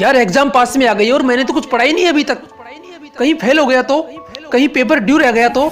यार एग्जाम पास में आ गई और मैंने तो कुछ पढ़ा ही नहीं अभी तक। कहीं फेल हो गया तो, कहीं पेपर ड्यू रह गया तो,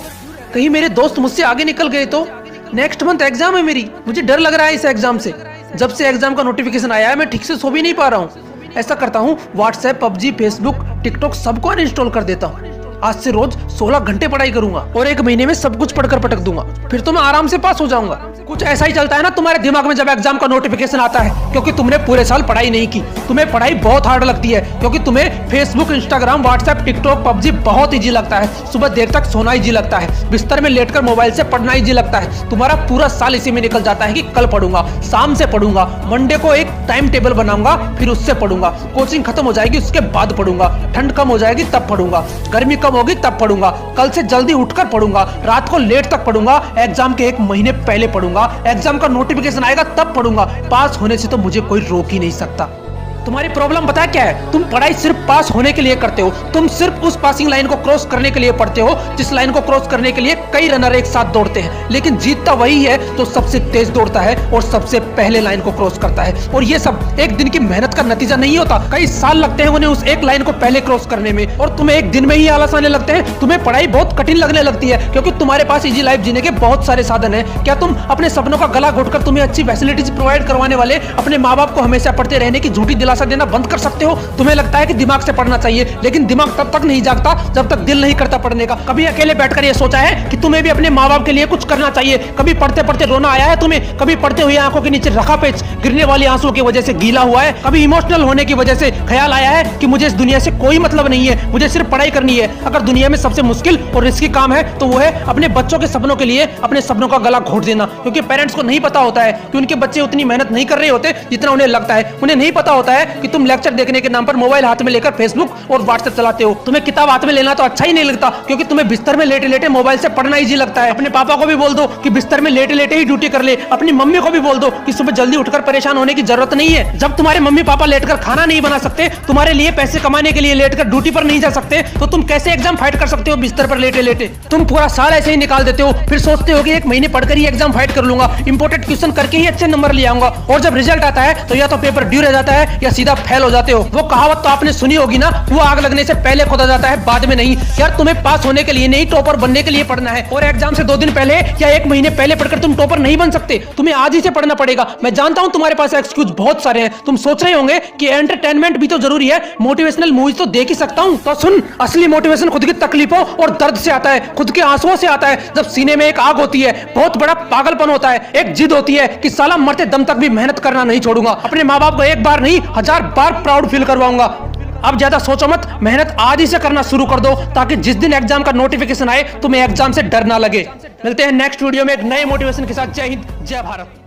कहीं मेरे दोस्त मुझसे आगे निकल गए तो। नेक्स्ट मंथ एग्जाम है मेरी, मुझे डर लग रहा है इस एग्जाम से। जब से एग्जाम का नोटिफिकेशन आया है मैं ठीक से सो भी नहीं पा रहा हूँ। ऐसा करता हूँ, व्हाट्सएप, पबजी, फेसबुक, टिकटॉक सबको अनइंस्टॉल कर देता हूँ। आज से रोज 16 घंटे पढ़ाई करूंगा और 1 महीने में सब कुछ पढ़कर पटक दूंगा, फिर तो मैं आराम से पास हो जाऊंगा। कुछ ऐसा ही चलता है ना तुम्हारे दिमाग में जब एग्जाम का नोटिफिकेशन आता है, क्योंकि तुमने पूरे साल पढ़ाई नहीं की। तुम्हें पढ़ाई बहुत हार्ड लगती है क्योंकि तुम्हें Facebook, Instagram, WhatsApp, TikTok, PUBG बहुत इजी लगता है। सुबह देर तक सोना इजी लगता है, बिस्तर में लेटकर मोबाइल से पढ़ना इजी लगता है। तुम्हारा पूरा साल इसी में निकल जाता है कि कल पढ़ूंगा, शाम से पढ़ूंगा, मंडे को एक टाइम टेबल बनाऊंगा, फिर उससे पढ़ूंगा। कोचिंग खत्म हो जाएगी उसके बाद पढ़ूंगा, ठंड कम हो जाएगी तब पढ़ूंगा, गर्मी कम होगी तब पढ़ूंगा, कल से जल्दी उठकर पढ़ूंगा, रात को लेट तक पढ़ूंगा, एग्जाम के 1 महीने पहले पढ़ूंगा, एग्जाम का नोटिफिकेशन आएगा तब पढ़ूंगा। पास होने से तो मुझे कोई रोक ही नहीं सकता। तुम्हारी प्रॉब्लम पता है क्या है? तुम पढ़ाई सिर्फ पास होने के लिए करते हो। तुम सिर्फ उस पासिंग लाइन को क्रॉस करने के लिए पढ़ते हो जिस लाइन को क्रॉस करने के लिए कई रनर एक साथ दौड़ते हैं, लेकिन जीतता वही है तो सबसे तेज दौड़ता है और सबसे पहले लाइन को क्रॉस करता है। और ये सब एक दिन की मेहनत का नतीजा नहीं होता, कई साल लगते हैं उन्हें उस एक लाइन को पहले क्रॉस करने में, और तुम्हें एक दिन में ही आलस आने लगते हैं। तुम्हें पढ़ाई बहुत कठिन लगने लगती है क्योंकि तुम्हारे पास इजी लाइफ जीने के बहुत सारे साधन है। क्या तुम अपने सपनों का गला घोटकर तुम्हें अच्छी फैसिलिटीज प्रोवाइड करवाने वाले अपने माँ बाप को हमेशा पढ़ते रहने की झूठी दिलासा देना बंद कर सकते हो? तुम्हें लगता है कि दिमाग से पढ़ना चाहिए, लेकिन दिमाग तब तक नहीं जागता जब तक दिल नहीं करता पढ़ने का। कभी अकेले बैठकर ये सोचा है कि तुम्हें भी अपने माँ बाप के लिए कुछ करना चाहिए? कभी पढ़ते पढ़ते रोना आया है तुम्हें? कभी पढ़ते हुए आंखों के नीचे रखा पेच गिरने वाली आंसुओं की वजह से गीला हुआ है? कभी इमोशनल होने की वजह से ख्याल आया है कि मुझे इस दुनिया से कोई मतलब नहीं है, मुझे सिर्फ पढ़ाई करनी है? अगर दुनिया में सबसे मुश्किल और रिस्की काम है तो वो है अपने बच्चों के सपनों के लिए अपने सपनों का गला घोट देना, क्योंकि पेरेंट्स को नहीं पता होता है कि उनके बच्चे उतनी मेहनत नहीं कर रहे होते जितना उन्हें लगता है। उन्हें नहीं पता होता है कि तुम लेक्चर देखने के नाम पर मोबाइल हाथ में लेकर फेसबुक और व्हाट्सएप चलाते हो। तुम्हें किताब हाथ में लेना तो अच्छा ही नहीं लगता क्योंकि तुम्हें बिस्तर में लेटे लेटे मोबाइल से पढ़ना इजी लगता है। अपने पापा को भी बोल दो कि बिस्तर में लेटे लेटे ही ड्यूटी कर ले। अपनी मम्मी को भी बोल दो कि सुबह जल्दी उठकर परेशान होने की जरूरत नहीं है। जब तुम्हारे मम्मी पापा लेटकर खाना नहीं बना सकते, तुम्हारे लिए पैसे कमाने के लिए लेटकर ड्यूटी पर नहीं जा सकते, तो तुम कैसे एग्जाम फाइट कर सकते हो बिस्तर पर लेटे लेटे? तुम पूरा साल ऐसे ही निकाल देते हो, फिर सोचते हो कि 1 महीने पढ़कर ही एग्जाम फाइट कर लूंगा, इंपोर्टेंट क्वेश्चन करके ही अच्छे नंबर ले आऊंगा, और जब रिजल्ट आता है तो या तो पेपर ड्यू रह जाता है या सीधा फेल हो जाते हो। वो कहावत तो आपने सुनी होगी ना, वो आग लगने से पहले खोदा जाता है बाद में नहीं। यार तुम्हें पास होने के लिए नहीं, टॉपर बनने के लिए पढ़ना है, और एग्जाम से 2 दिन पहले या 1 महीने पहले पढ़कर तुम टॉपर नहीं बन सकते। तुम्हें आज ही से पढ़ना पड़ेगा। मैं जानता हूं तुम्हारे पास एक्सक्यूज बहुत सारे हैं। तुम सोच रहे होंगे कि एंटरटेनमेंट भी तो जरूरी है, मोटिवेशनल मूवीज तो देख ही सकता हूं। तो सुन, असली मोटिवेशन खुद की तकलीफों और दर्द से आता है, खुद के आंसुओं से आता है। जब सीने में एक आग होती है, बहुत बड़ा पागलपन होता है, एक जिद होती है कि साला मरते दम तक भी मेहनत करना नहीं छोड़ूंगा, अपने माँ बाप को 1 बार नहीं 1000 बार प्राउड फील करवाऊंगा। अब ज्यादा सोचो मत, मेहनत आज ही से करना शुरू कर दो ताकि जिस दिन एग्जाम का नोटिफिकेशन आए तुम्हें एग्जाम से डर ना लगे। मिलते हैं नेक्स्ट वीडियो में एक नए मोटिवेशन के साथ। जय हिंद, जय भारत।